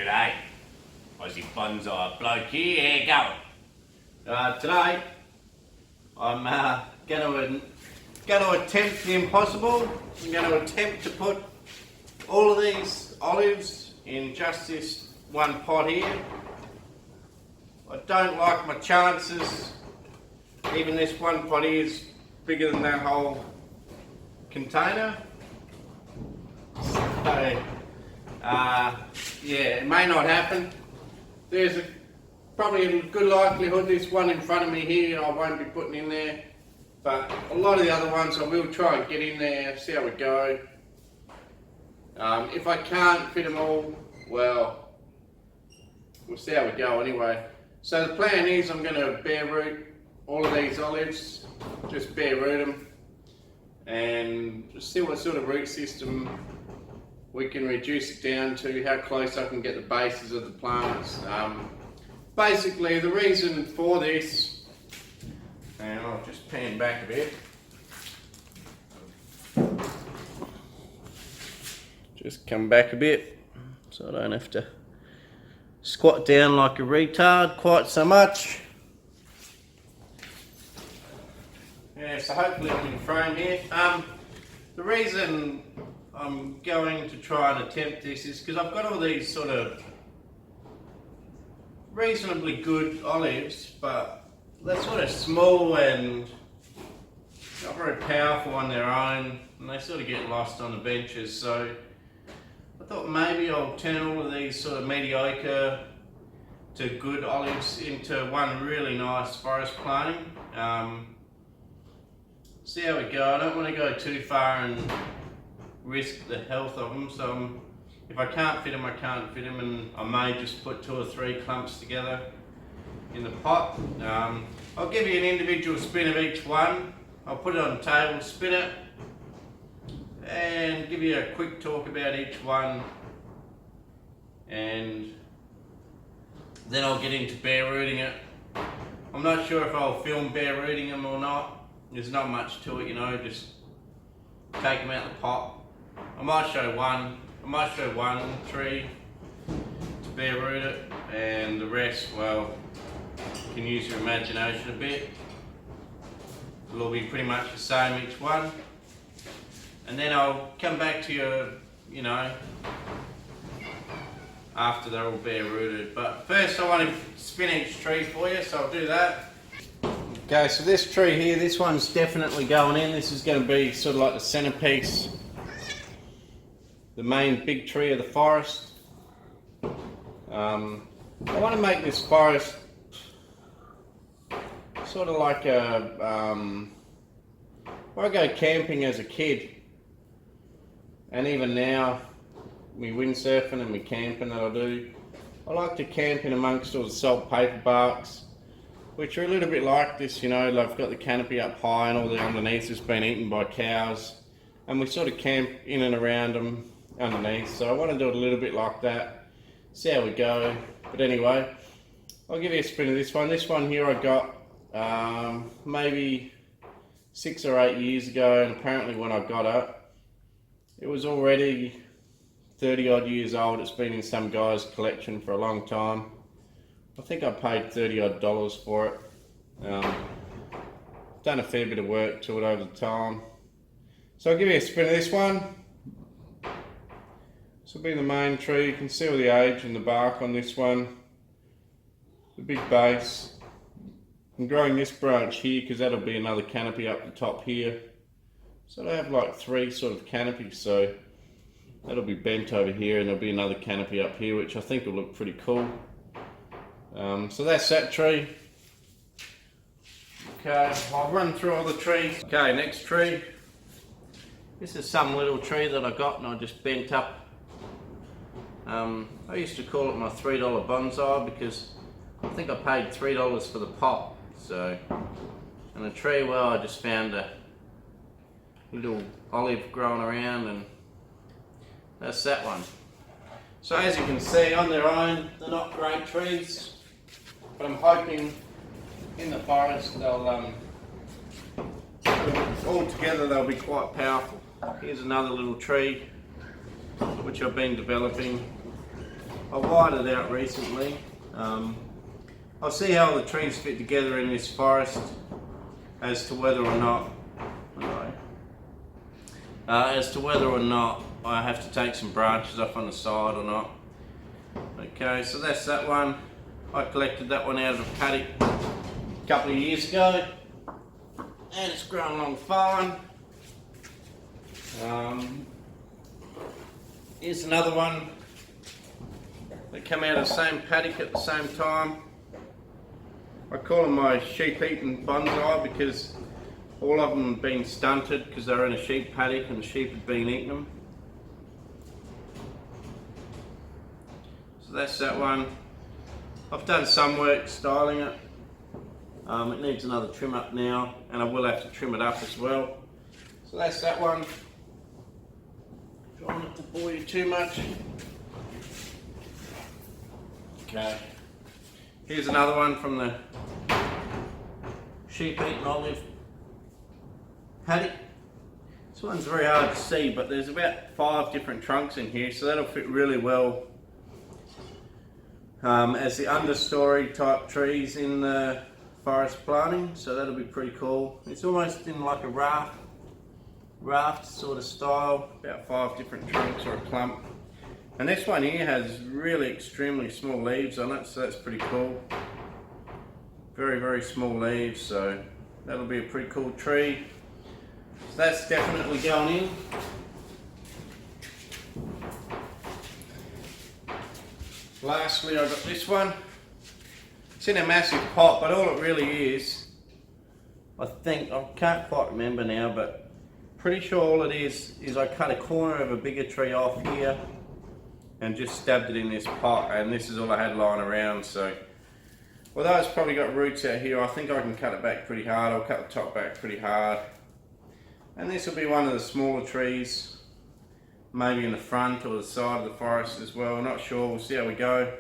G'day, Aussie Bonsai Bloke here, how you going? Today I'm going to attempt the impossible. I'm going to attempt to put all of these olives in just this one pot here. I don't like my chances. Even this one pot here is bigger than that whole container. So, yeah, it may not happen. There's probably a good likelihood this one in front of me here I won't be putting in there, but a lot of the other ones I will try and get in there, see how we go. If I can't fit them all, well, we'll see how we go anyway. So the plan is I'm going to bare root all of these olives, just bare root them and just see what sort of root system we can reduce it down to, how close I can get the bases of the plants. Basically the reason for this, and I'll just pan back a bit, just come back a bit so I don't have to squat down like a retard quite so much. Yeah, so hopefully I'm in frame here. The reason I'm going to try and attempt this is because I've got all these sort of reasonably good olives, but they're sort of small and not very powerful on their own, and they sort of get lost on the benches. So I thought maybe I'll turn all of these sort of mediocre to good olives into one really nice forest planting. See how we go. I don't want to go too far and risk the health of them, so if I can't fit them, I can't fit them, and I may just put 2 or 3 clumps together in the pot. I'll give you an individual spin of each one. I'll put it on the table, spin it, and give you a quick talk about each one, and then I'll get into bare rooting it. I'm not sure if I'll film bare rooting them or not. There's not much to it, you know, just take them out of the pot. I might show one tree to bare root it, and the rest, well, you can use your imagination a bit. It'll all be pretty much the same each one. And then I'll come back to you know, after they're all bare rooted. But first I want to spin each tree for you, so I'll do that. Okay, so this tree here, this one's definitely going in. This is going to be sort of like the centerpiece, the main big tree of the forest. I want to make this forest sort of like a, I go camping as a kid, and even now, me windsurfing and me camping that I do, I like to camp in amongst all the salt paper barks, which are a little bit like this, you know. I've got the canopy up high and all the underneath has been eaten by cows, and we sort of camp in and around them underneath. So I want to do it a little bit like that, see how we go. But anyway, I'll give you a spin of this one. This one here I got maybe 6 or 8 years ago, and apparently when I got it, it was already 30 odd years old. It's been in some guy's collection for a long time. I think I paid $30 odd for it. Done a fair bit of work to it over the time. So I'll give you a spin of this one. This will be the main tree. You can see all the age and the bark on this one. The big base. I'm growing this branch here because that'll be another canopy up the top here. So I have like 3 sort of canopies, so that'll be bent over here, and there'll be another canopy up here, which I think will look pretty cool. So that's that tree. Okay, I'll run through all the trees. Okay, next tree. This is some little tree that I got and I just bent up. I used to call it my $3 bonsai because I think I paid $3 for the pot. So, and the tree, well, I just found a little olive growing around, and that's that one. So as you can see, on their own, they're not great trees, but I'm hoping in the forest they'll, all together they'll be quite powerful. Here's another little tree which I've been developing. I wired it out recently. I'll see how the trees fit together in this forest as to whether or not I have to take some branches off on the side or not. Okay, so that's that one. I collected that one out of a paddock a couple of years ago, and it's grown along fine. Here's another one that came out of the same paddock at the same time. I call them my sheep-eating bonsai because all of them have been stunted because they're in a sheep paddock and the sheep had been eating them. So that's that one. I've done some work styling it. It needs another trim up now, and I will have to trim it up as well. So that's that one. Try not to bore you too much. Okay. Here's another one from the sheep-eating olive paddock. This one's very hard to see, but there's about 5 different trunks in here, so that'll fit really well as the understory type trees in the forest planting, so that'll be pretty cool. It's almost in like a raft sort of style, about 5 different trunks or a clump. And this one here has really extremely small leaves on it, so that's pretty cool. Very, very small leaves, so that'll be a pretty cool tree. So that's definitely going in. Lastly, I've got this one. It's in a massive pot, but all it really is, I can't quite remember now, but pretty sure all it is I cut a corner of a bigger tree off here and just stabbed it in this pot, and this is all I had lying around. So although it's probably got roots out here, I think I can cut it back pretty hard. I'll cut the top back pretty hard, and this will be one of the smaller trees, maybe in the front or the side of the forest as well. I'm not sure, we'll see how we go.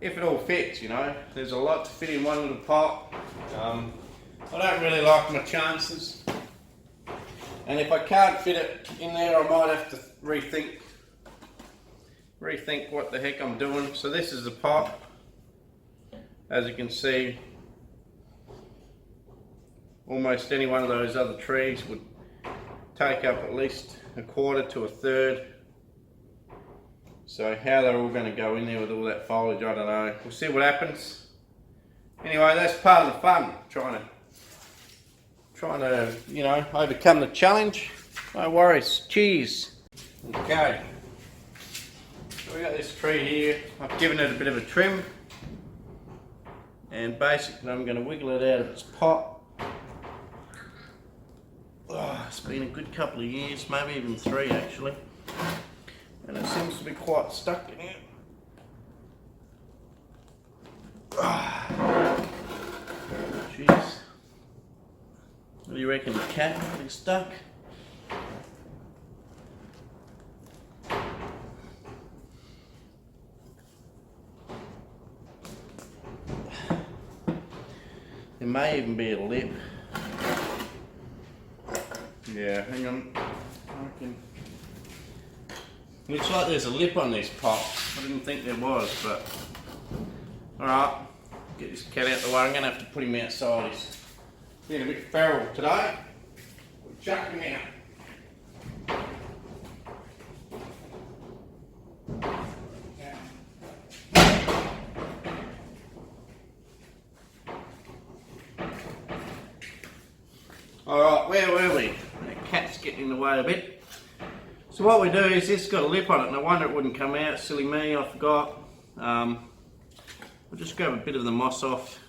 If it all fits, you know, there's a lot to fit in one little pot. I don't really like my chances, and if I can't fit it in there, I might have to rethink what the heck I'm doing. So this is the pot. As you can see, almost any one of those other trees would take up at least a quarter to a third. So how they're all going to go in there with all that foliage, I don't know. We'll see what happens. Anyway, that's part of the fun, trying to, you know, overcome the challenge. No worries. Cheers. Okay. So we got this tree here. I've given it a bit of a trim, and basically I'm going to wiggle it out of its pot. Oh, it's been a good couple of years, maybe even 3 actually, and it seems to be quite stuck in here. Jeez. What do you reckon, the cat getting stuck? There may even be a lip. Yeah, hang on. Looks like there's a lip on this pot. I didn't think there was, but alright. Get this cat out the way. I'm going to have to put him outside. He's being a bit feral today. We'll chuck him out. Alright, where were we? The cat's getting in the way a bit. So what we do is this got a lip on it, and I wonder it wouldn't come out. Silly me, I forgot. We'll just grab a bit of the moss off.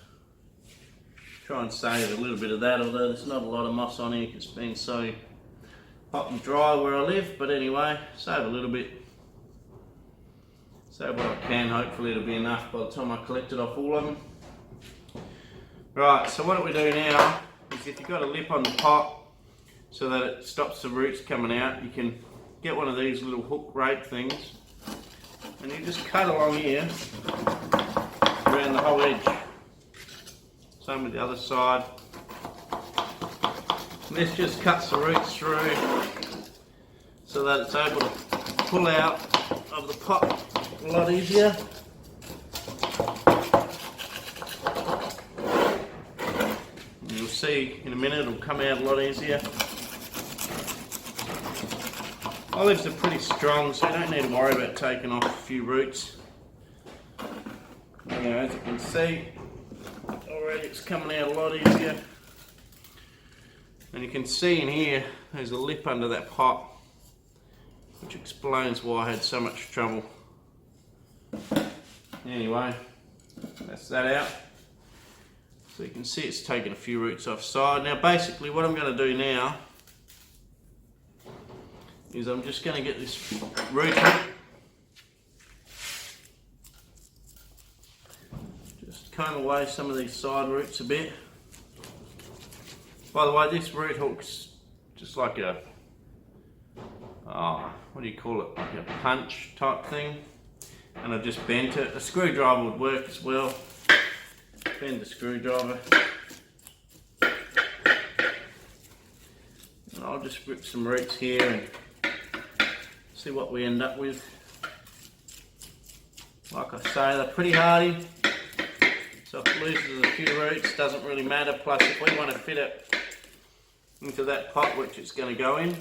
Try and save a little bit of that, although there's not a lot of moss on here because it's been so hot and dry where I live. But anyway, save a little bit. Save what I can, hopefully it'll be enough by the time I collect it off all of them. Right, so what we do now is if you've got a lip on the pot so that it stops the roots coming out, you can get one of these little hook rake things and you just cut along here around the whole edge. Same with the other side. And this just cuts the roots through so that it's able to pull out of the pot a lot easier. You'll see in a minute it'll come out a lot easier. Olives are pretty strong, so you don't need to worry about taking off a few roots. As you can see, already it's coming out a lot easier. And you can see in here, there's a lip under that pot, which explains why I had so much trouble. Anyway, that's that out. So you can see it's taken a few roots offside. Now basically what I'm going to do now is I'm just going to get this root hook, just comb away some of these side roots a bit. By the way, this root hook's just like a, what do you call it, like a punch type thing, and I just bent it. A screwdriver would work as well. Bend the screwdriver. And I'll just rip some roots here and see what we end up with. Like I say, they're pretty hardy, so if it loses a few roots, doesn't really matter. Plus, if we want to fit it into that pot which it's going to go in,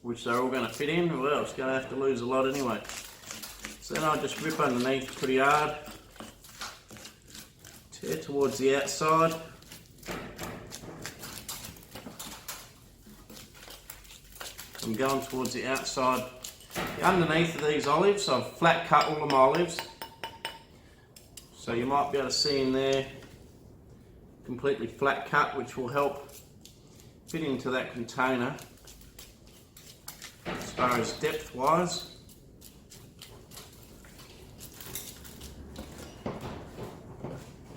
which they're all going to fit in, well, it's going to have to lose a lot anyway. So then I'll just rip underneath pretty hard, tear towards the outside. I'm going towards the outside. Underneath of these olives, I've flat cut all of my olives. So you might be able to see in there, completely flat cut, which will help fit into that container as far as depth wise.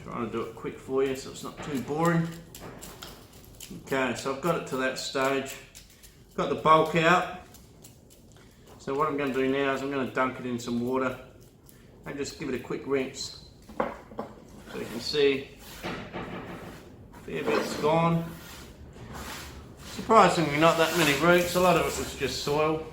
Trying to do it quick for you so it's not too boring. Okay, so I've got it to that stage. Got the bulk out. So what I'm going to do now is I'm going to dunk it in some water and just give it a quick rinse. So you can see a fair bit's gone. Surprisingly not that many roots, a lot of it was just soil.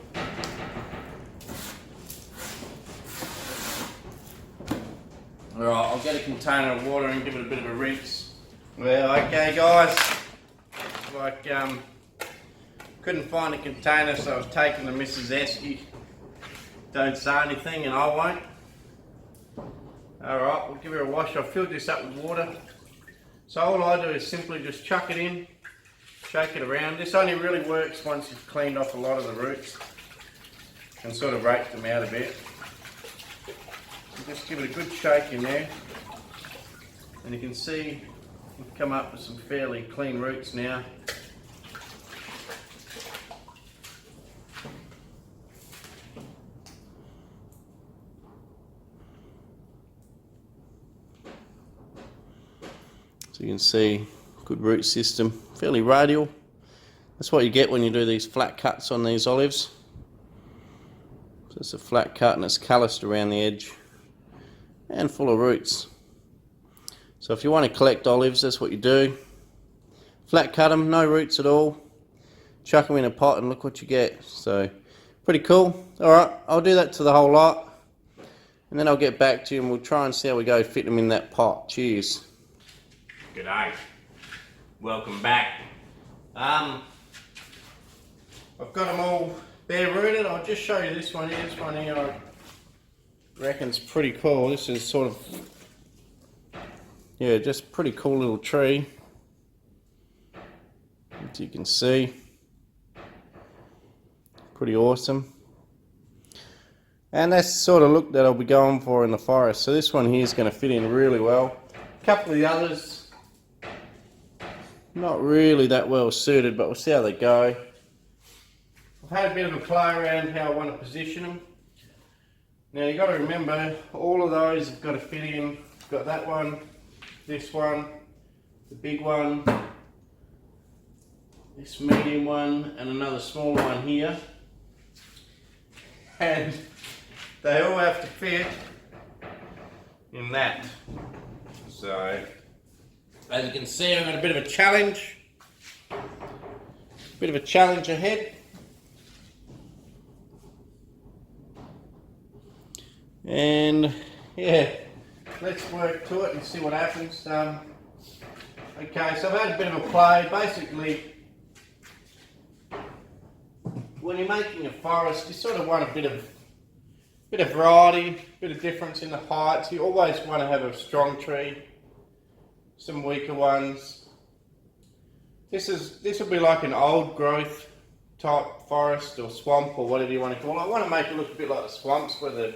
Alright, I'll get a container of water and give it a bit of a rinse. Well, okay guys, like couldn't find a container, so I was taking to Mrs. Esky. Don't say anything and I won't. Alright, we'll give her a wash. I've filled this up with water. So all I do is simply just chuck it in, shake it around. This only really works once you've cleaned off a lot of the roots and sort of rake them out a bit. So just give it a good shake in there. And you can see we've come up with some fairly clean roots now. So you can see, good root system, fairly radial. That's what you get when you do these flat cuts on these olives. So it's a flat cut and it's calloused around the edge and full of roots. So if you want to collect olives, that's what you do. Flat cut them, no roots at all. Chuck them in a pot and look what you get. So pretty cool. Alright, I'll do that to the whole lot. And then I'll get back to you and we'll try and see how we go fit them in that pot. Cheers. G'day, welcome back. I've got them all bare rooted. I'll just show you this one here. This one here I reckon's pretty cool. This is sort of, yeah, just pretty cool little tree, as you can see. Pretty awesome. And that's the sort of look that I'll be going for in the forest. So this one here is going to fit in really well. A couple of the others, not really that well suited, but we'll see how they go. I've had a bit of a play around how I want to position them. Now you've got to remember, all of those have got to fit in. You've got that one, this one, the big one, this medium one, and another smaller one here. And they all have to fit in that. So, as you can see, I've got a bit of a challenge. Bit of a challenge ahead. And yeah, let's work to it and see what happens. Okay, so I've had a bit of a play. Basically, when you're making a forest, you sort of want a bit of variety, bit of difference in the heights. You always want to have a strong tree, some weaker ones. This will be like an old growth type forest or swamp or whatever you want to call it. I want to make it look a bit like the swamps where the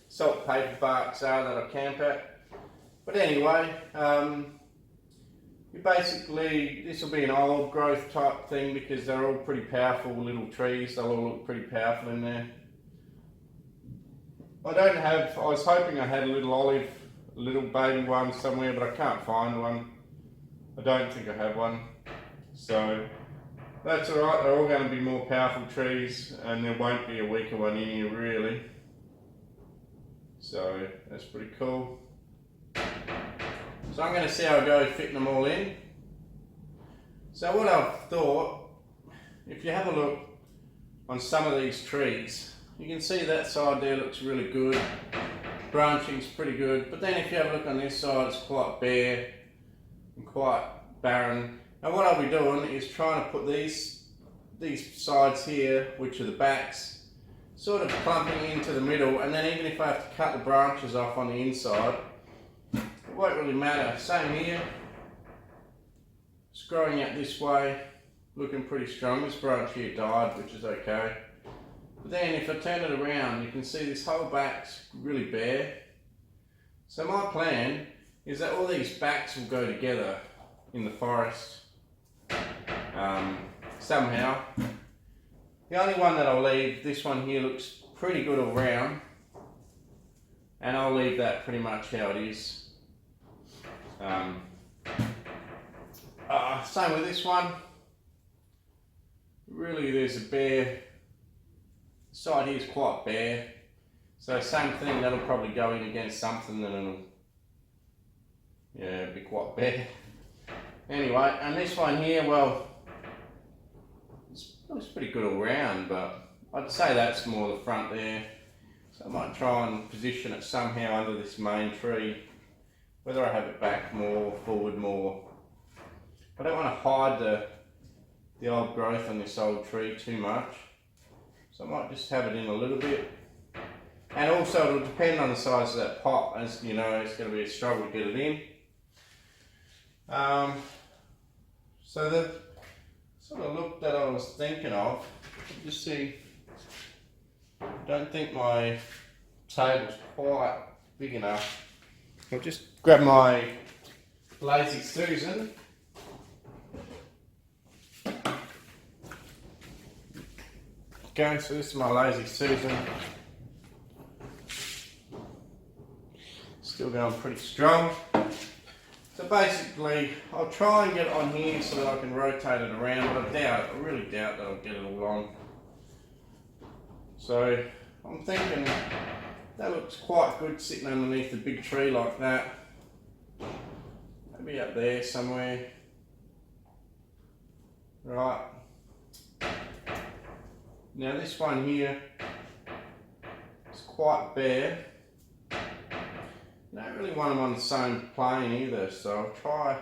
salt paper barks are that I camp at. But anyway, this will be an old growth type thing because they're all pretty powerful little trees. They'll all look pretty powerful in there. I was hoping I had a little baby one somewhere, but I can't find one. I don't think I have one. So that's alright, they're all going to be more powerful trees and there won't be a weaker one in here really. So that's pretty cool. So I'm going to see how I go fitting them all in. So what I've thought, if you have a look on some of these trees, you can see that side there looks really good. Branching's pretty good. But then if you have a look on this side, it's quite bare and quite barren. And what I'll be doing is trying to put these sides here, which are the backs, sort of clumping into the middle, and then even if I have to cut the branches off on the inside, it won't really matter. Same here. It's growing out this way, looking pretty strong. This branch here died, which is okay. But then if I turn it around, you can see this whole back's really bare. So my plan is that all these backs will go together in the forest somehow. The only one that I'll leave, this one here looks pretty good all round, and I'll leave that pretty much how it is. Same with this one. Really there's a bare, side here is quite bare, so same thing, that'll probably go in against something and it'll be quite bare. Anyway, and this one here, well, it's pretty good all round, but I'd say that's more the front there. So I might try and position it somehow under this main tree, whether I have it back more, forward more. I don't want to hide the old growth on this old tree too much, so I might just have it in a little bit. And also it'll depend on the size of that pot, as you know, it's going to be a struggle to get it in. So the sort of look that I was thinking of, just see, I don't think my table's quite big enough. I'll just grab my Lazy Susan. Okay, so this is my Lazy Susan. Still going pretty strong. So basically, I'll try and get it on here so that I can rotate it around, but I really doubt that I'll get it all on. So I'm thinking that looks quite good sitting underneath a big tree like that. Maybe up there somewhere. Right. Now this one here is quite bare. I don't really want them on the same plane either, so I'll try,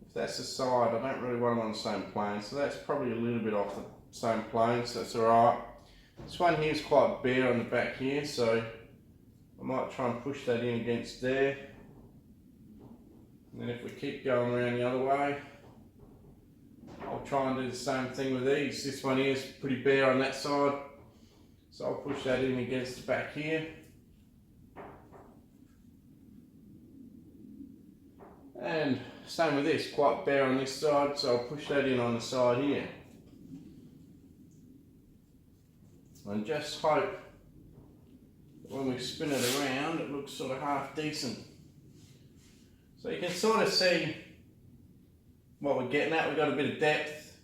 if that's the side, I don't really want them on the same plane, so that's probably a little bit off the same plane, so that's alright. This one here is quite bare on the back here, so I might try and push that in against there. And then if we keep going around the other way, I'll try and do the same thing with these. This one here is pretty bare on that side, so I'll push that in against the back here. And same with this, quite bare on this side, so I'll push that in on the side here. And just hope that when we spin it around, it looks sort of half decent. So you can sort of see what we're getting at. We've got a bit of depth.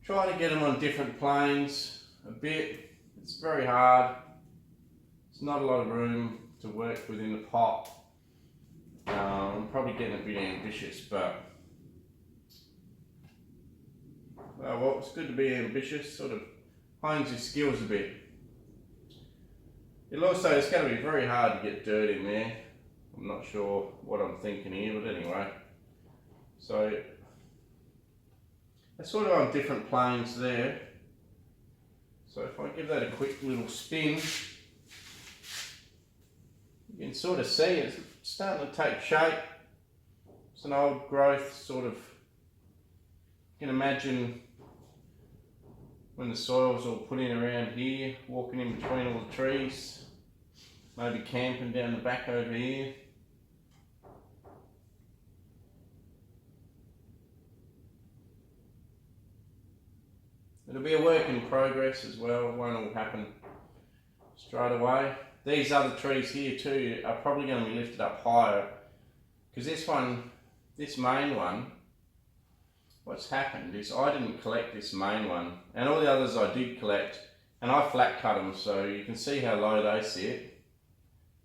Try to get them on different planes a bit. It's very hard. There's not a lot of room to work within the pot. I'm probably getting a bit ambitious, but well, it's good to be ambitious, sort of hones your skills a bit. it's going to be very hard to get dirt in there. I'm not sure what I'm thinking here, but anyway. So they're sort of on different planes there. So if I give that a quick little spin, you can sort of see it's starting to take shape. It's an old growth sort of, you can imagine when the soil's all put in around here, walking in between all the trees, maybe camping down the back over here. It'll be a work in progress as well, it won't all happen straight away. These other trees here too are probably going to be lifted up higher, because this main one, what's happened is I didn't collect this main one, and all the others I did collect, and I flat cut them, so you can see how low they sit.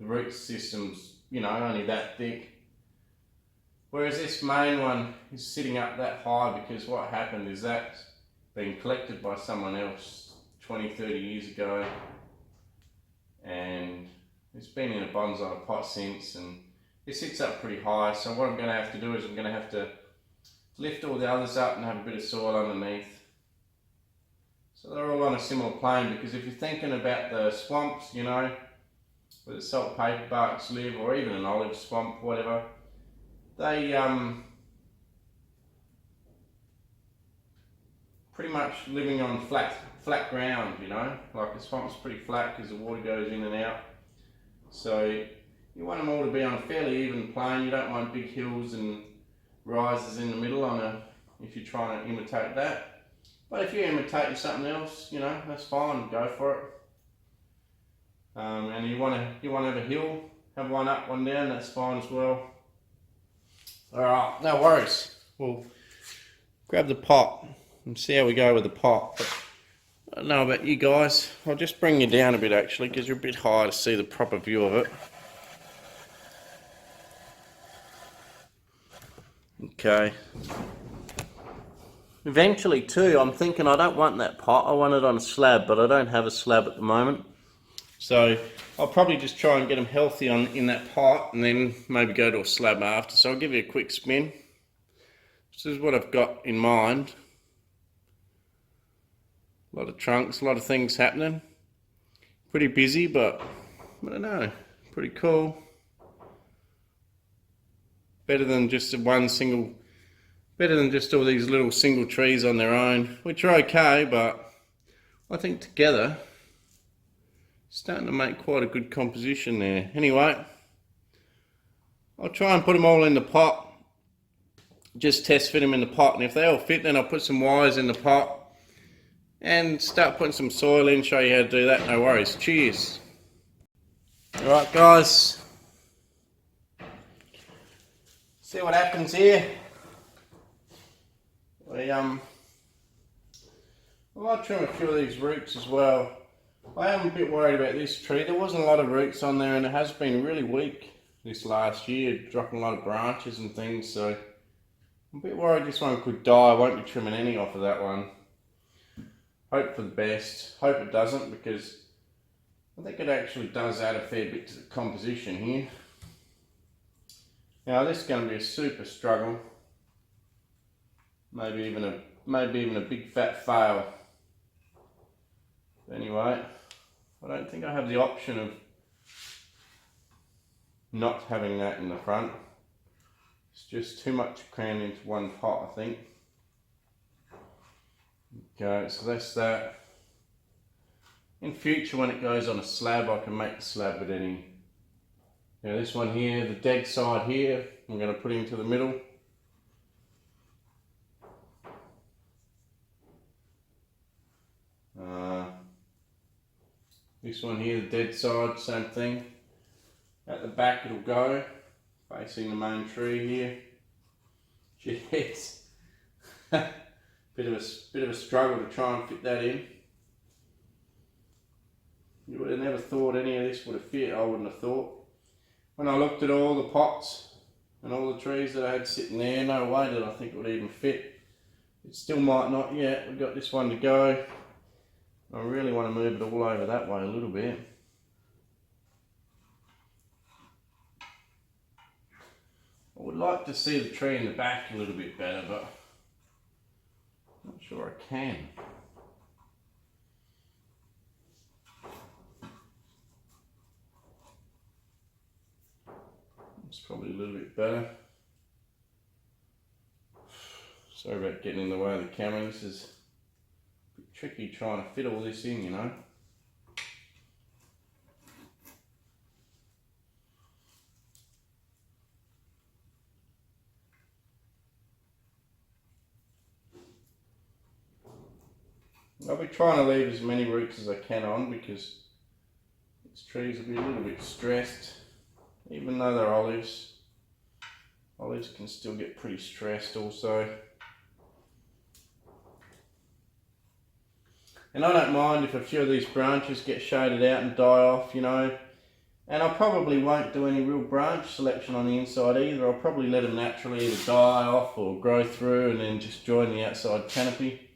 The root system's, you know, only that thick. Whereas this main one is sitting up that high because what happened is that's been collected by someone else 20, 30 years ago, and it's been in a bonsai pot since, and it sits up pretty high. So what I'm going to have to do is I'm going to have to lift all the others up and have a bit of soil underneath. So they're all on a similar plane, because if you're thinking about the swamps, you know, where the salt paper barks live, or even an olive swamp, whatever, they pretty much living on flat ground, you know, like the swamp's pretty flat because the water goes in and out. So you want them all to be on a fairly even plane. You don't want big hills and rises in the middle if you're trying to imitate that. But if you're imitating something else, you know, that's fine, go for it. And you want to have a hill, have one up, one down, that's fine as well. Alright, no worries. We'll grab the pot and see how we go with the pot. But I don't know about you guys. I'll just bring you down a bit actually, because you're a bit high to see the proper view of it. Okay. Eventually too, I'm thinking I don't want that pot. I want it on a slab, but I don't have a slab at the moment. So I'll probably just try and get them healthy in that pot, and then maybe go to a slab after. So I'll give you a quick spin. This is what I've got in mind. A lot of trunks, a lot of things happening. Pretty busy, but I don't know, pretty cool. Better than just better than just all these little single trees on their own, which are okay, but I think together, starting to make quite a good composition there. Anyway, I'll try and put them all in the pot. Just test fit them in the pot, and if they all fit, then I'll put some wires in the pot and start putting some soil in, show you how to do that, no worries. Cheers. Alright guys, see what happens here. I might trim a few of these roots as well. I am a bit worried about this tree. There wasn't a lot of roots on there, and it has been really weak this last year, dropping a lot of branches and things, so I'm a bit worried this one could die. I won't be trimming any off of that one. Hope for the best. Hope it doesn't, because I think it actually does add a fair bit to the composition here. Now this is going to be a super struggle. Maybe even a big fat fail. But anyway, I don't think I have the option of not having that in the front. It's just too much crammed into one pot, I think. Okay, so that's that. In future, when it goes on a slab, I can make the slab with any. Now this one here, the dead side here, I'm going to put into the middle. This one here, the dead side, same thing. At the back it'll go, facing the main tree here. Jeez. bit of a struggle to try and fit that in. You would have never thought any of this would have fit, I wouldn't have thought. When I looked at all the pots and all the trees that I had sitting there, no way did I think it would even fit. It still might not yet. We've got this one to go. I really want to move it all over that way a little bit. would like to see the tree in the back a little bit better, but I'm not sure I can. It's probably a little bit better. Sorry about getting in the way of the camera. This is a bit tricky trying to fit all this in, you know. I'll be trying to leave as many roots as I can on because these trees will be a little bit stressed. Even though they're olives, olives can still get pretty stressed also. And I don't mind if a few of these branches get shaded out and die off, you know. And I probably won't do any real branch selection on the inside either. I'll probably let them naturally either die off or grow through and then just join the outside canopy.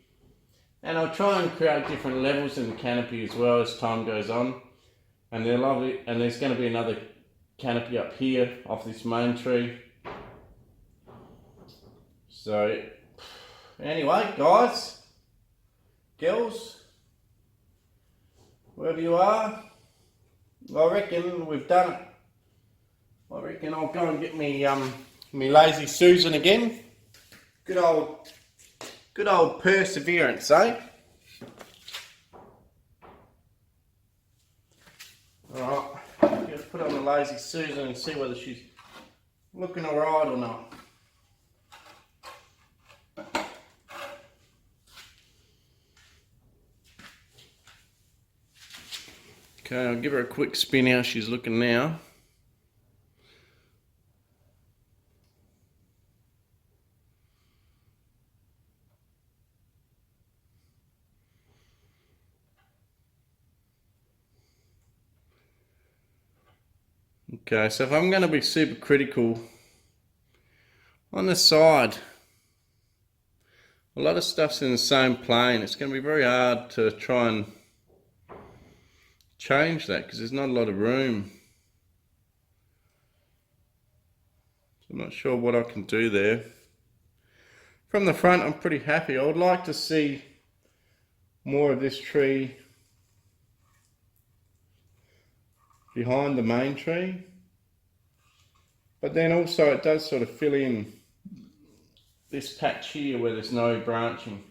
And I'll try and create different levels in the canopy as well as time goes on. And they're lovely. And there's going to be another canopy up here off this main tree. So anyway, guys, girls, wherever you are, I reckon we've done it. I reckon I'll go and get me me lazy Susan again. Good old perseverance, eh? Alright, let's put on the lazy Susan and see whether she's looking alright or not. Okay, I'll give her a quick spin how she's looking now. Okay, so if I'm going to be super critical, on the side, a lot of stuff's in the same plane. It's going to be very hard to try and change that because there's not a lot of room. So I'm not sure what I can do there. From the front, I'm pretty happy. I would like to see more of this tree behind the main tree, but then also it does sort of fill in this patch here where there's no branching,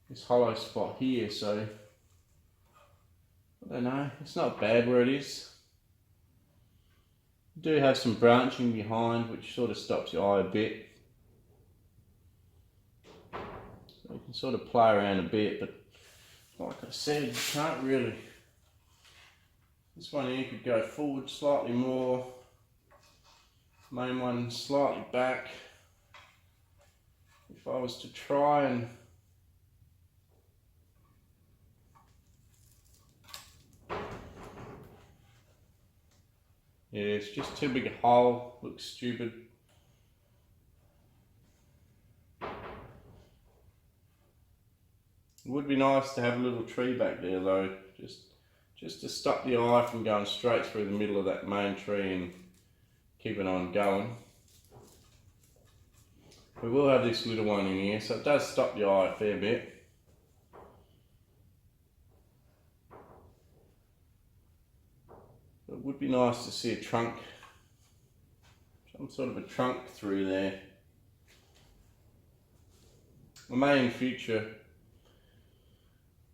this hollow spot here. So I don't know, it's not bad where it is. You do have some branching behind which sort of stops your eye a bit, so you can sort of play around a bit, but like I said, you can't really. This one here could go forward slightly more, main one slightly back. If I was to try and yeah, it's just too big a hole, looks stupid. It would be nice to have a little tree back there though, just to stop the eye from going straight through the middle of that main tree and keep it on going. We will have this little one in here, so it does stop the eye a fair bit. It would be nice to see a trunk, some sort of a trunk through there. I may in future.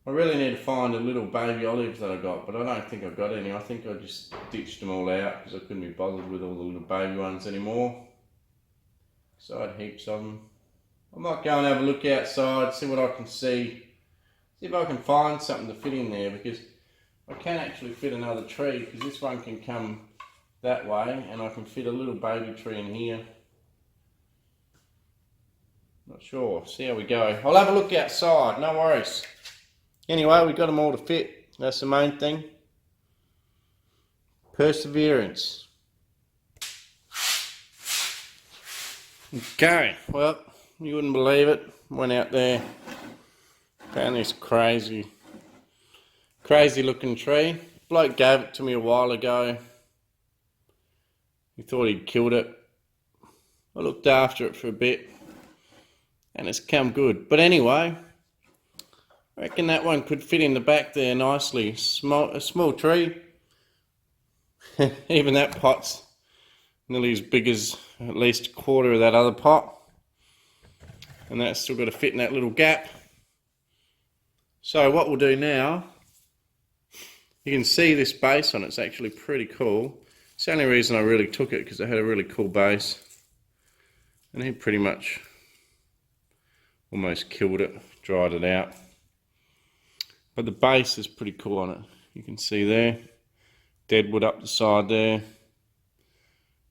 I really need to find a little baby olives that I got, but I don't think I've got any. I think I just ditched them all out because I couldn't be bothered with all the little baby ones anymore. So I had heaps of them. I might go and have a look outside, see what I can see if I can find something to fit in there, because I can actually fit another tree, because this one can come that way and I can fit a little baby tree in here. Not sure, see how we go. I'll have a look outside, no worries. Anyway, we got them all to fit. That's the main thing. Perseverance. Okay, well, you wouldn't believe it. Went out there, found this crazy looking tree. Bloke gave it to me a while ago. He thought he'd killed it. I looked after it for a bit and it's come good. But anyway, I reckon that one could fit in the back there nicely. A small tree. Even that pot's nearly as big as at least a quarter of that other pot. And that's still got to fit in that little gap. So what we'll do now, you can see this base on it's actually pretty cool. It's the only reason I really took it, because it had a really cool base. And he pretty much almost killed it, dried it out. But the base is pretty cool on it. You can see there, deadwood up the side there,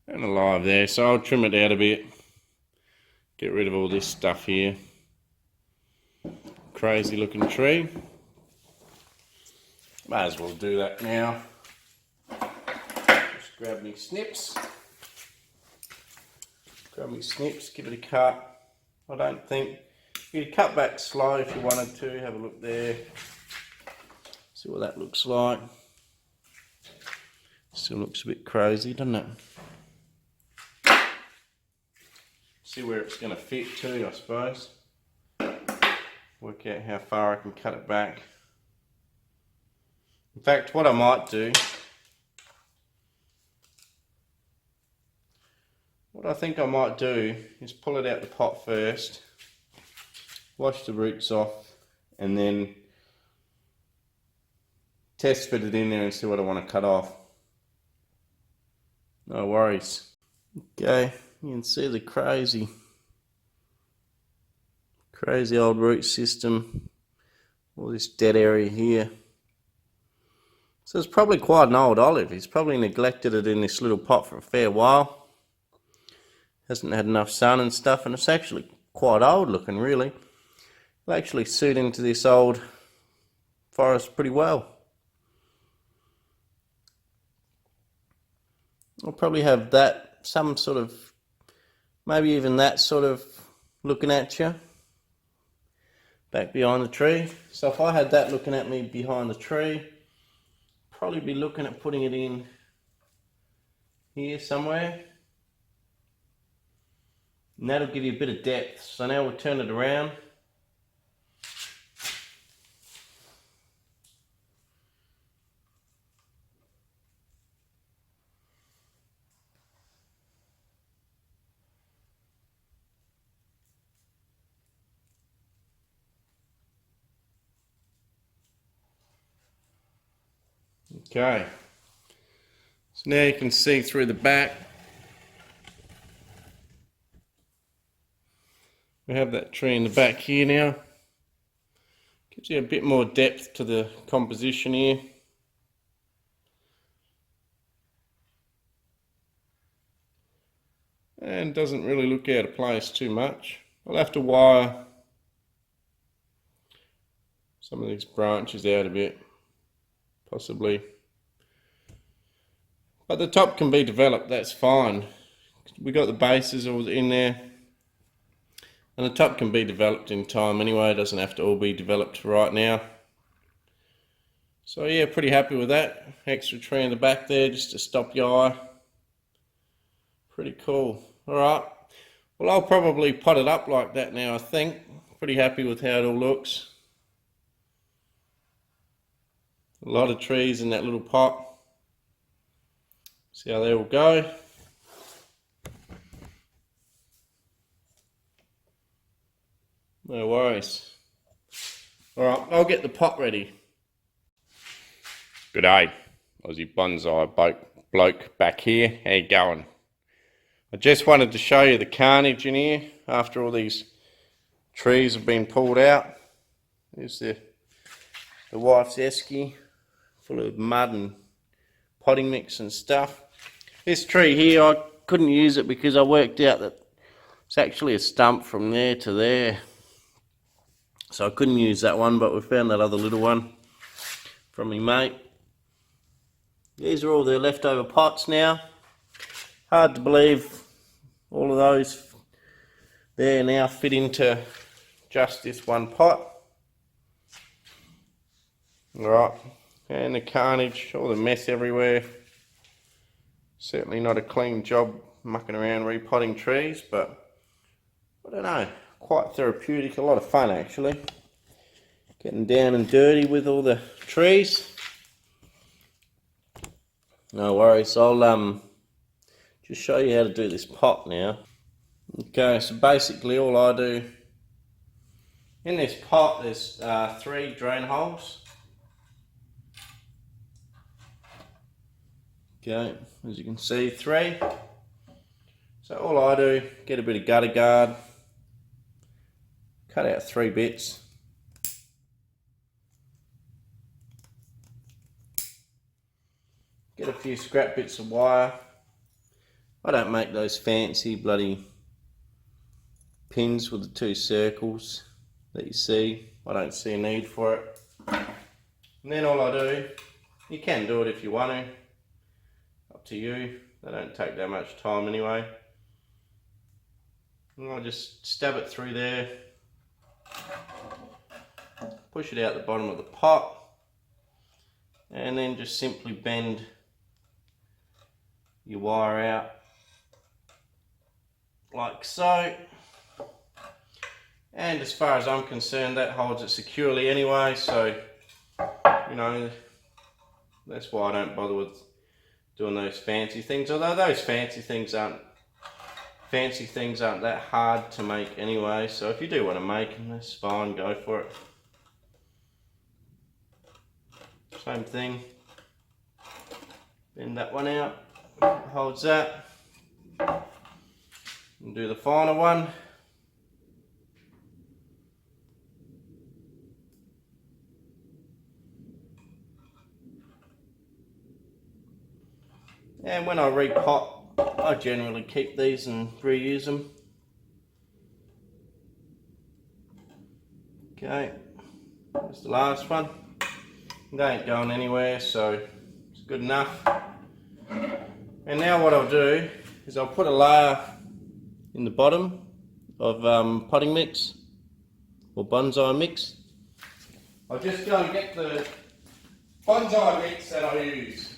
and alive there. So I'll trim it out a bit, get rid of all this stuff here. Crazy looking tree. Might as well do that now. Just grab me snips. Give it a cut. I don't think, you could cut back slow if you wanted to. Have a look there. See what that looks like. Still looks a bit crazy, doesn't it? See where it's going to fit too, I suppose. Work out how far I can cut it back. In fact, what I might do, what I think I might do is pull it out the pot first, wash the roots off, and then test fit it in there and see what I want to cut off. No worries. Okay, you can see the crazy old root system. All this dead area here. So it's probably quite an old olive. He's probably neglected it in this little pot for a fair while. Hasn't had enough sun and stuff, and it's actually quite old looking, really. It'll actually suit into this old forest pretty well. I'll probably have that, some sort of, maybe even that sort of looking at you back behind the tree. So if I had that looking at me behind the tree, probably be looking at putting it in here somewhere, and that'll give you a bit of depth. So now we'll turn it around. Okay, so now you can see through the back. We have that tree in the back here now. Gives you a bit more depth to the composition here. And doesn't really look out of place too much. I'll have to wire some of these branches out a bit, possibly. But the top can be developed, that's fine. We got the bases all in there. And the top can be developed in time anyway, it doesn't have to all be developed right now. So yeah, pretty happy with that. Extra tree in the back there just to stop your eye. Pretty cool. Alright, well I'll probably pot it up like that now, I think. Pretty happy with how it all looks. A lot of trees in that little pot. See how they all go. No worries. Alright, I'll get the pot ready. G'day, Aussie Bonsai Bloke back here. How you going? I just wanted to show you the carnage in here after all these trees have been pulled out. There's the wife's esky full of mud and potting mix and stuff. This tree here, I couldn't use it because I worked out that it's actually a stump from there to there. So I couldn't use that one, but we found that other little one from me mate. These are all their leftover pots now. Hard to believe all of those there now fit into just this one pot. Alright, and the carnage, all the mess everywhere. Certainly not a clean job mucking around repotting trees, but I don't know, quite therapeutic, a lot of fun actually. Getting down and dirty with all the trees. No worries, I'll just show you how to do this pot now. Okay, so basically all I do, in this pot there's 3 drain holes. Okay, as you can see, 3. So all I do, get a bit of gutter guard, cut out 3 bits. Get a few scrap bits of wire. I don't make those fancy bloody pins with the 2 circles that you see. I don't see a need for it. And then all I do, you can do it if you want to, up to you. They don't take that much time anyway. And I'll just stab it through there, push it out the bottom of the pot, and then just simply bend your wire out like so. And as far as I'm concerned, that holds it securely anyway, so you know, that's why I don't bother with doing those fancy things, although those fancy things aren't that hard to make anyway, so if you do want to make them, that's fine, go for it. Same thing, bend that one out, holds that, and do the final one. And when I repot, I generally keep these and reuse them. Okay, that's the last one. They ain't going anywhere, so it's good enough. And now what I'll do is I'll put a layer in the bottom of potting mix or bonsai mix. I'll just go and get the bonsai mix that I use.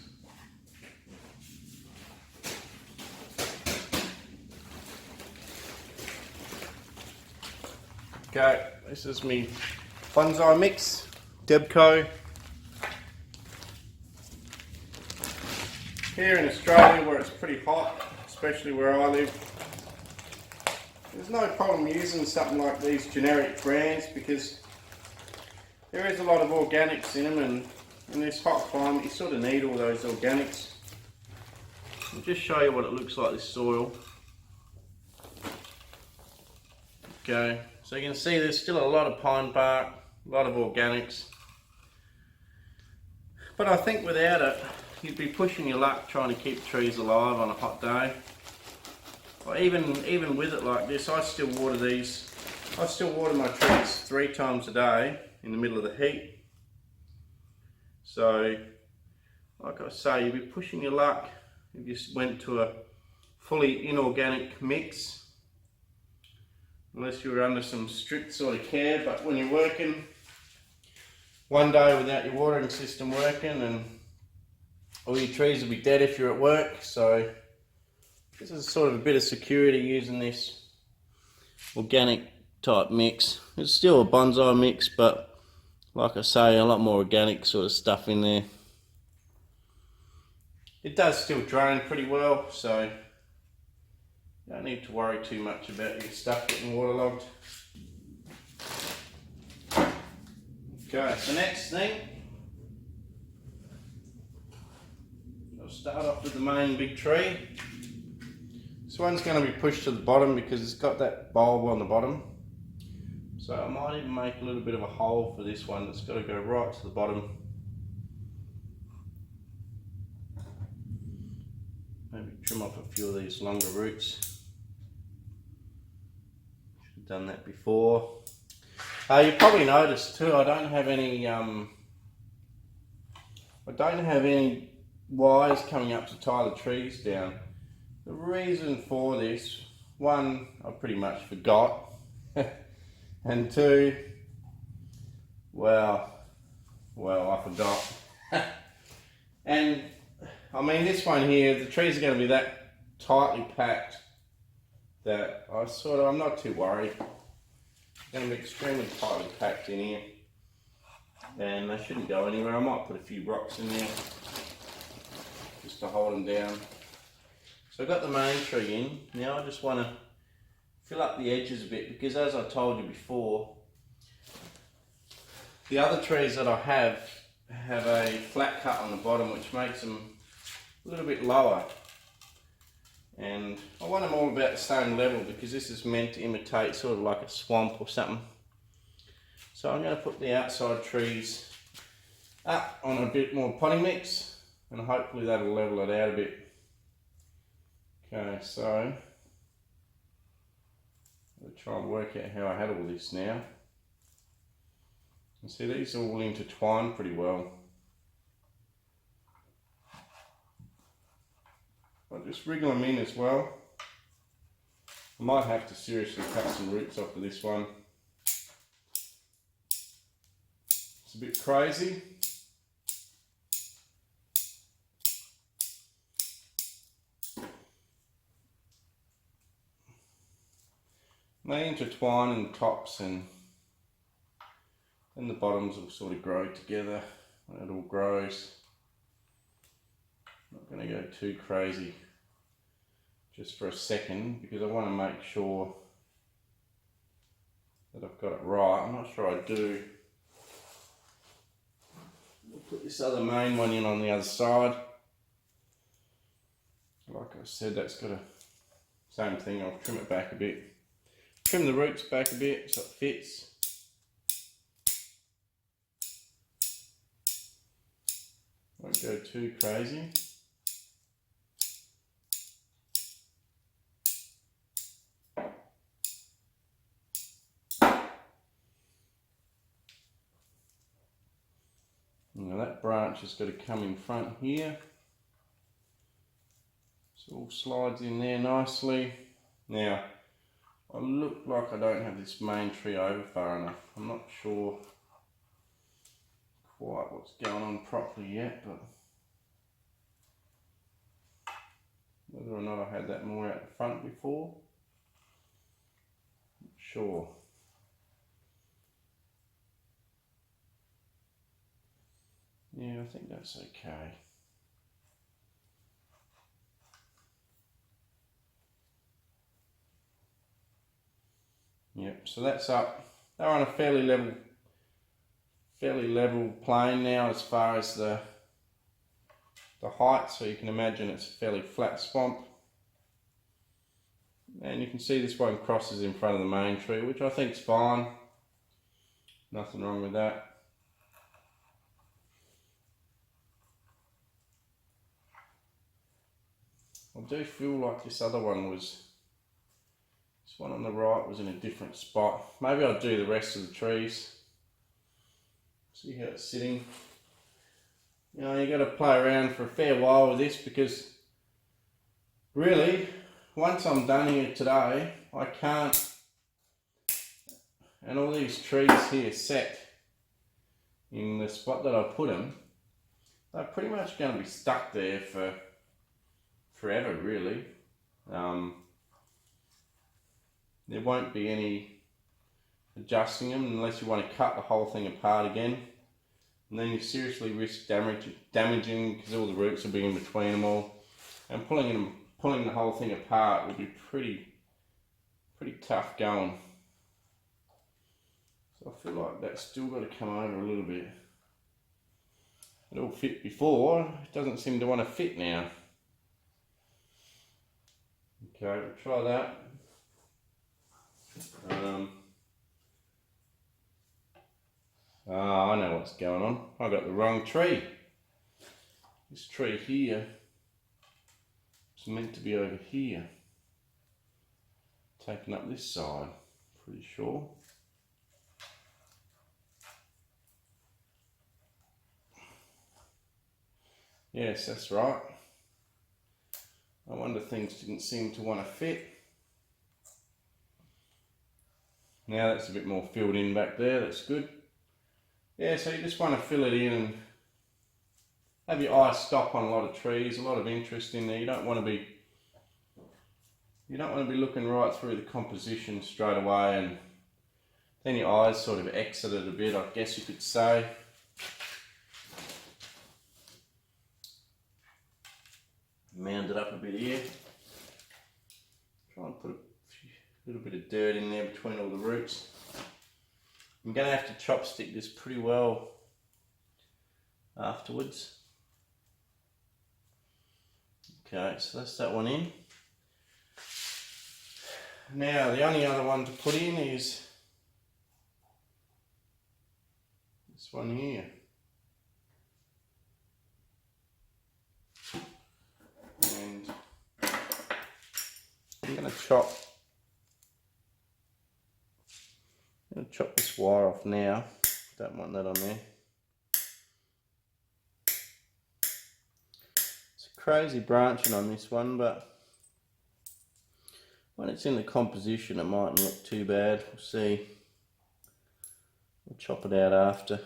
Okay, this is me bonsai mix, Debco. Here in Australia, where it's pretty hot, especially where I live, there's no problem using something like these generic brands because there is a lot of organics in them, and in this hot climate you sort of need all those organics. I'll just show you what it looks like, this soil. Okay, so you can see there's still a lot of pine bark, a lot of organics. But I think without it, you'd be pushing your luck trying to keep trees alive on a hot day. Or even with it like this, I still water my trees 3 times a day in the middle of the heat. So, like I say, you'd be pushing your luck if you went to a fully inorganic mix. Unless you were under some strict sort of care, but when you're working one day without your watering system working, and all your trees will be dead if you're at work. So this is sort of a bit of security using this organic type mix. It's still a bonsai mix, but like I say, a lot more organic sort of stuff in there. It does still drain pretty well, so you don't need to worry too much about your stuff getting waterlogged. Okay, so next thing, I'll start off with the main big tree. This one's going to be pushed to the bottom because it's got that bulb on the bottom. So I might even make a little bit of a hole for this one that's got to go right to the bottom. Maybe trim off a few of these longer roots. Done that before. You probably noticed too, I don't have any wires coming up to tie the trees down. The reason for this, one, I pretty much forgot, and two, well, I forgot. And I mean, this one here, the trees are going to be that tightly packed that I'm not too worried. It's going to be extremely tightly packed in here, and they shouldn't go anywhere. I might put a few rocks in there just to hold them down. So I've got the main tree in. Now I just want to fill up the edges a bit, because as I told you before, the other trees that I have a flat cut on the bottom, which makes them a little bit lower. And I want them all about the same level, because this is meant to imitate sort of like a swamp or something. So I'm going to put the outside trees up on a bit more potting mix, and hopefully that'll level it out a bit. Okay, so I'll try and work out how I had all this now. You see, these all intertwine pretty well. I'll just wriggle them in as well. I might have to seriously cut some roots off of this one. It's a bit crazy. They intertwine in the tops, and then the bottoms will sort of grow together when it all grows. Not going to go too crazy just for a second, because I want to make sure that I've got it right. I'm not sure I do. We'll put this other main one in on the other side. Like I said, that's got a same thing. I'll trim it back a bit. Trim the roots back a bit so it fits. Won't go too crazy. Now that branch has got to come in front here. So it all slides in there nicely. Now, I look like I don't have this main tree over far enough. I'm not sure quite what's going on properly yet, but whether or not I had that more out the front before, not sure. Yeah, I think that's okay. Yep, so that's up. They're on a fairly level plane now as far as the height, so you can imagine it's a fairly flat swamp. And you can see this one crosses in front of the main tree, which I think is fine. Nothing wrong with that. I do feel like this other one was, this one on the right was in a different spot. Maybe I'll do the rest of the trees. See how it's sitting. You know, you got to play around for a fair while with this, because really, once I'm done here today, I can't, and all these trees here set in the spot that I put them, they're pretty much going to be stuck there for forever, really. There won't be any adjusting them unless you want to cut the whole thing apart again, and then you seriously risk damaging, because all the roots will be in between them all, and pulling the whole thing apart will be pretty tough going. So I feel like that's still got to come over a little bit. It all fit before, it doesn't seem to want to fit now. Okay, we'll try that. I know what's going on. I got the wrong tree. This tree here is meant to be over here, taking up this side, pretty sure. Yes, that's right. I wonder things didn't seem to want to fit. Now that's a bit more filled in back there, that's good. Yeah, so you just want to fill it in and have your eye stop on a lot of trees, a lot of interest in there. You don't want to be you don't want to be looking right through the composition straight away, and then your eyes sort of exit it a bit, I guess you could say. Mound it up a bit here. Try and put a little bit of dirt in there between all the roots. I'm going to have to chopstick this pretty well afterwards. Okay, so that's that one in. Now the only other one to put in is this one here. And I'm going to chop this wire off now. Don't want that on there. It's crazy branching on this one, but when it's in the composition it mightn't look too bad. We'll see. We'll chop it out after.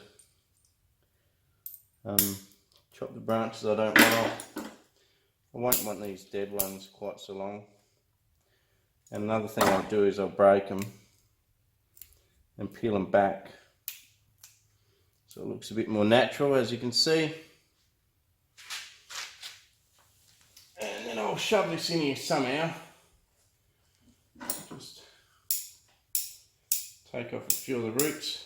Chop the branches I don't want off. I won't want these dead ones quite so long. And another thing I'll do is I'll break them and peel them back so it looks a bit more natural, as you can see. And then I'll shove this in here somehow. Just take off a few of the roots.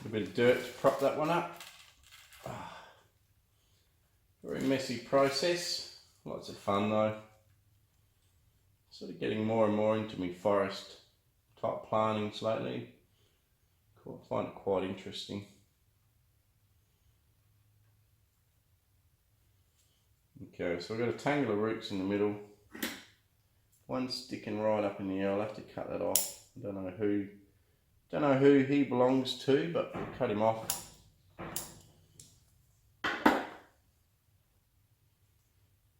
A bit of dirt to prop that one up. Very messy process. Lots of fun though. Sort of getting more and more into my forest type plantings lately. I find it quite interesting. Okay, so I've got a tangle of roots in the middle. One sticking right up in the air. I'll have to cut that off. I don't know who he belongs to, but I'll cut him off. I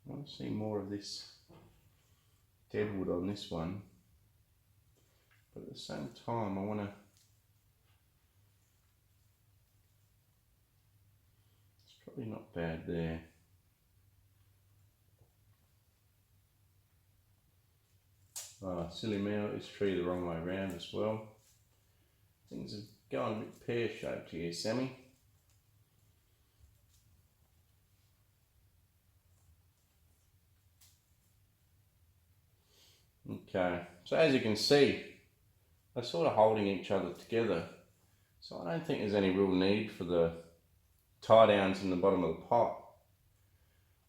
want to see more of this deadwood on this one, but at the same time I want to, it's probably not bad there. Oh, silly me, I got this tree the wrong way around as well. Things are going a bit pear-shaped here, Sammy. Okay, so as you can see, they're sort of holding each other together. So I don't think there's any real need for the tie downs in the bottom of the pot.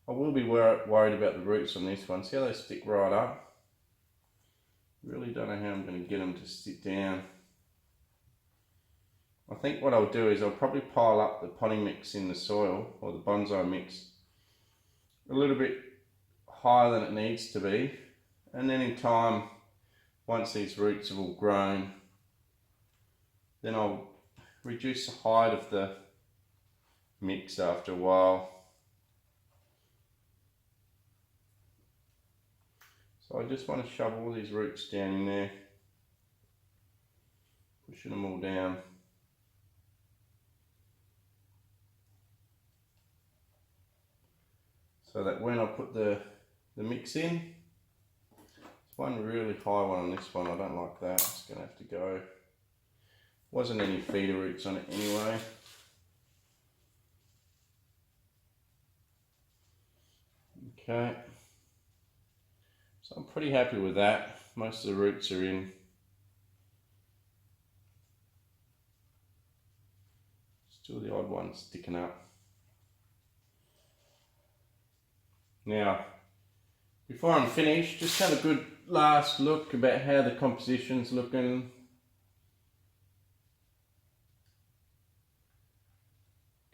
I will be worried about the roots on this one. See how they stick right up? Really don't know how I'm going to get them to sit down. I think what I'll do is I'll probably pile up the potting mix in the soil, or the bonsai mix, a little bit higher than it needs to be. And then in time, once these roots have all grown, then I'll reduce the height of the mix after a while. So I just want to shove all these roots down in there, pushing them all down. So that when I put the mix in, there's one really high one on this one, I don't like that, it's going to have to go. Wasn't any feeder roots on it anyway. Okay, so I'm pretty happy with that. Most of the roots are in. Still the odd ones sticking up. Now, before I'm finished, just have a good last look about how the composition's looking.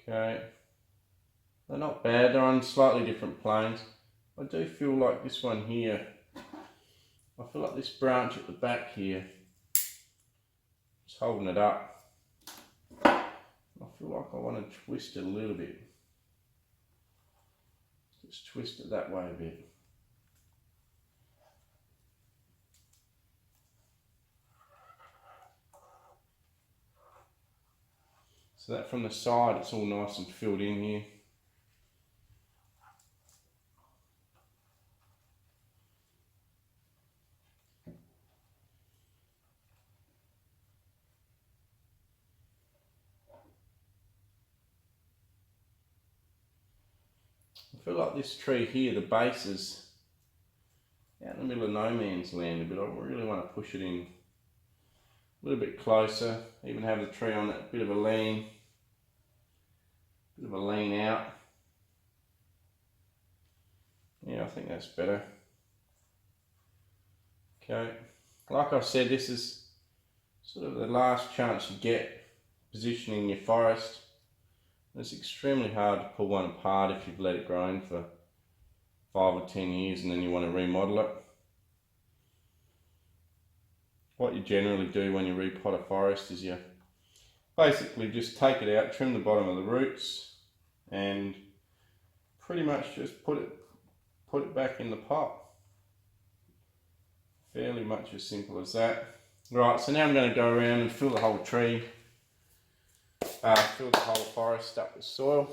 Okay, they're not bad, they're on slightly different planes. I do feel like this one here, I feel like this branch at the back here is holding it up. I feel like I want to twist it a little bit. Just twist it that way a bit. So that from the side, it's all nice and filled in here. I feel like this tree here, the base is out in the middle of no man's land a bit. I really want to push it in a little bit closer, even have the tree on that bit of a lean out. Yeah, I think that's better. Okay, like I said, this is sort of the last chance you get positioning your forest. It's extremely hard to pull one apart if you've let it grow in for 5 or 10 years and then you want to remodel it. What you generally do when you repot a forest is you basically just take it out, trim the bottom of the roots, and pretty much just put it back in the pot. Fairly much as simple as that. Right, so now I'm going to go around and fill the whole tree, fill the whole forest up with soil.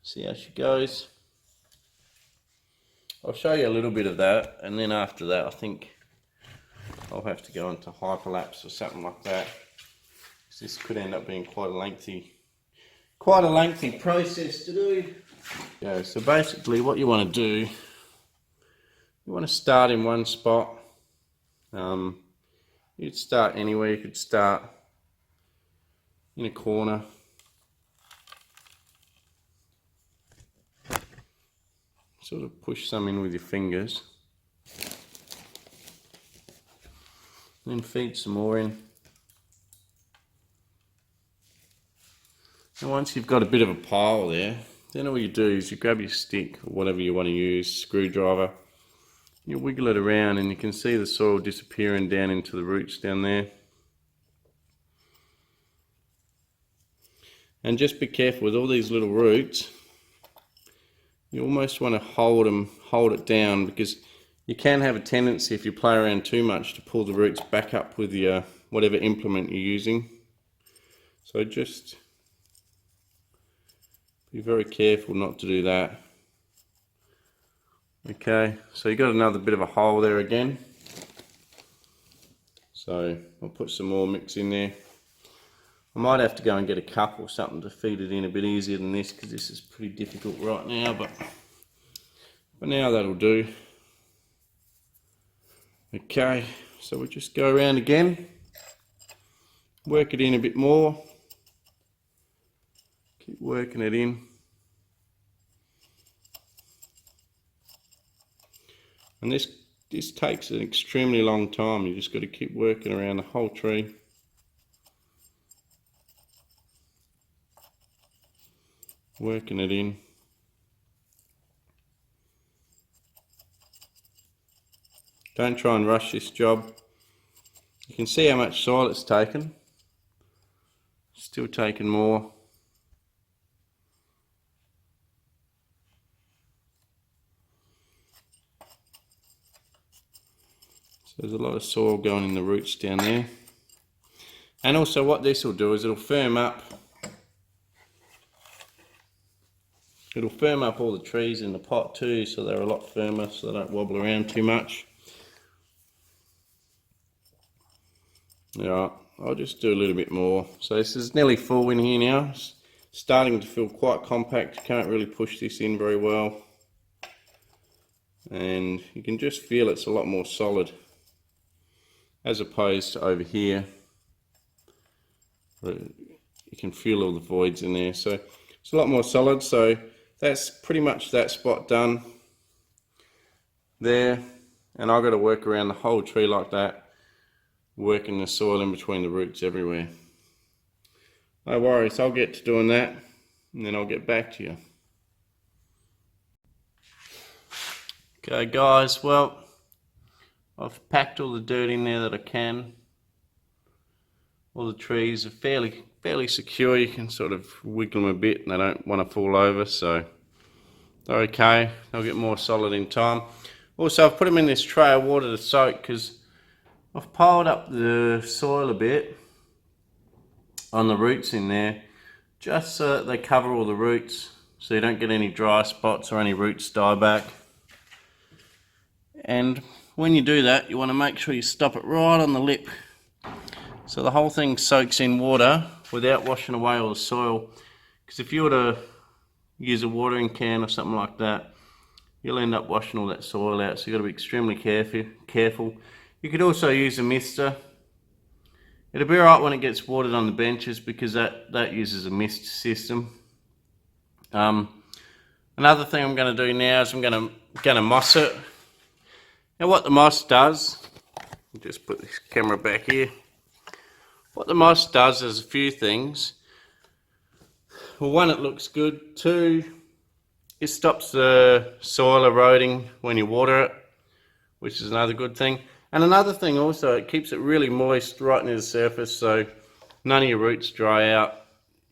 See how she goes. I'll show you a little bit of that, and then after that I think I'll have to go into hyperlapse or something like that. This could end up being quite a lengthy process to do. Yeah, so basically what you want to do, you want to start in one spot. You'd start anywhere. You could start in a corner. Sort of push some in with your fingers. Then feed some more in. And once you've got a bit of a pile there, then all you do is you grab your stick or whatever you want to use, screwdriver, you wiggle it around and you can see the soil disappearing down into the roots down there. And just be careful with all these little roots. You almost want to hold it down, because you can have a tendency, if you play around too much, to pull the roots back up with your whatever implement you're using. So just be very careful not to do that. Okay, so you got another bit of a hole there again. So I'll put some more mix in there. I might have to go and get a cup or something to feed it in a bit easier than this, because this is pretty difficult right now, but for now that'll do. Okay, so we'll just go around again, work it in a bit more, keep working it in. And this takes an extremely long time. You just got to keep working around the whole tree. Working it in. Don't try and rush this job. You can see how much soil it's taken. Still taking more. So there's a lot of soil going in the roots down there. And also what this will do is it'll firm up. It'll firm up all the trees in the pot too, so they're a lot firmer, so they don't wobble around too much. Yeah, I'll just do a little bit more. So this is nearly full in here now. It's starting to feel quite compact. You can't really push this in very well. And you can just feel it's a lot more solid, as opposed to over here. You can feel all the voids in there. So it's a lot more solid. So that's pretty much that spot done there. And I've got to work around the whole tree like that, working the soil in between the roots everywhere. No worries, I'll get to doing that and then I'll get back to you. Okay guys, well, I've packed all the dirt in there that I can. All the trees are fairly secure. You can sort of wiggle them a bit and they don't want to fall over, so they're okay. They'll get more solid in time. Also, I've put them in this tray of water to soak, because I've piled up the soil a bit on the roots in there, just so that they cover all the roots, so you don't get any dry spots or any roots die back. And when you do that, you want to make sure you stop it right on the lip, so the whole thing soaks in water without washing away all the soil. Because if you were to use a watering can or something like that, you'll end up washing all that soil out, so you've got to be extremely careful. You could also use a mister. It'll be alright when it gets watered on the benches, because that uses a mist system. Another thing I'm going to do now is I'm going to moss it. Now what the moss does, I'll just put this camera back here. What the moss does is a few things. Well, one, it looks good. Two, it stops the soil eroding when you water it, which is another good thing. And another thing also, it keeps it really moist right near the surface, so none of your roots dry out.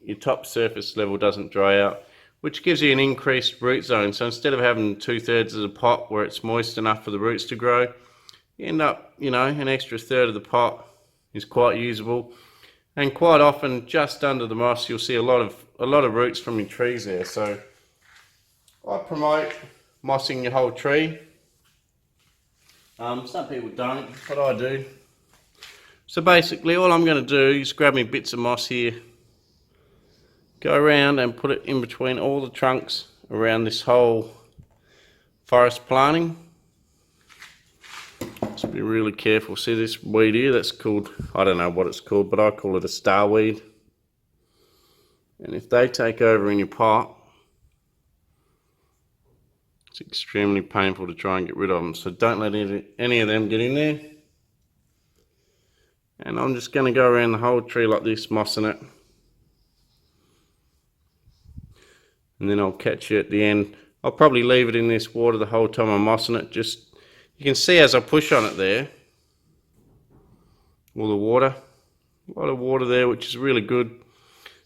Your top surface level doesn't dry out, which gives you an increased root zone. So instead of having 2/3 of the pot where it's moist enough for the roots to grow, you end up, you know, an extra third of the pot is quite usable. And quite often, just under the moss, you'll see a lot of roots from your trees there. So I promote mossing your whole tree. Some people don't, but I do. So basically all I'm going to do is grab me bits of moss here, go around and put it in between all the trunks around this whole forest planting. Just be really careful. See this weed here? That's called, I don't know what it's called, but I call it a starweed. And if they take over in your pot, it's extremely painful to try and get rid of them, so don't let any of them get in there. And I'm just going to go around the whole tree like this, mossing it. And then I'll catch you at the end. I'll probably leave it in this water the whole time I'm mossing it. Just, you can see as I push on it there, all the water. A lot of water there, which is really good.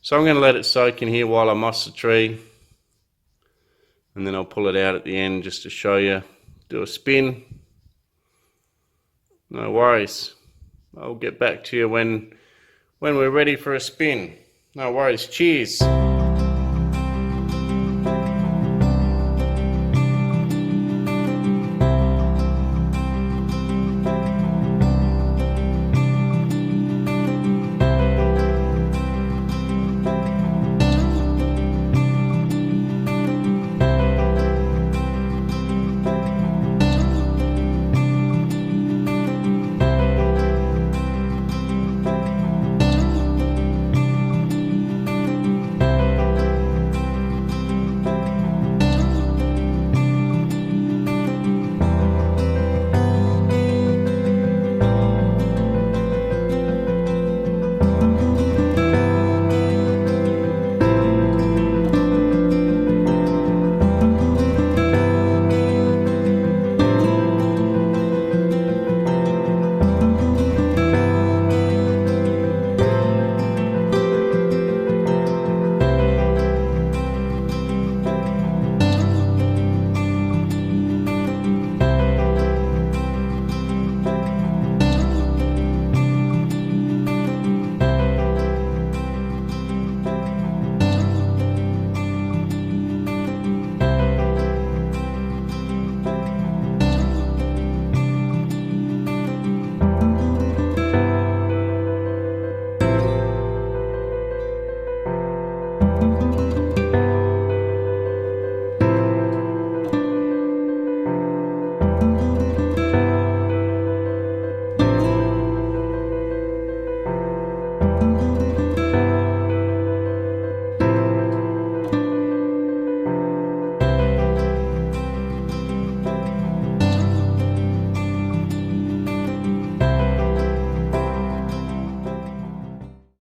So I'm going to let it soak in here while I moss the tree. And then I'll pull it out at the end just to show you. Do a spin. No worries. I'll get back to you when we're ready for a spin. No worries. Cheers.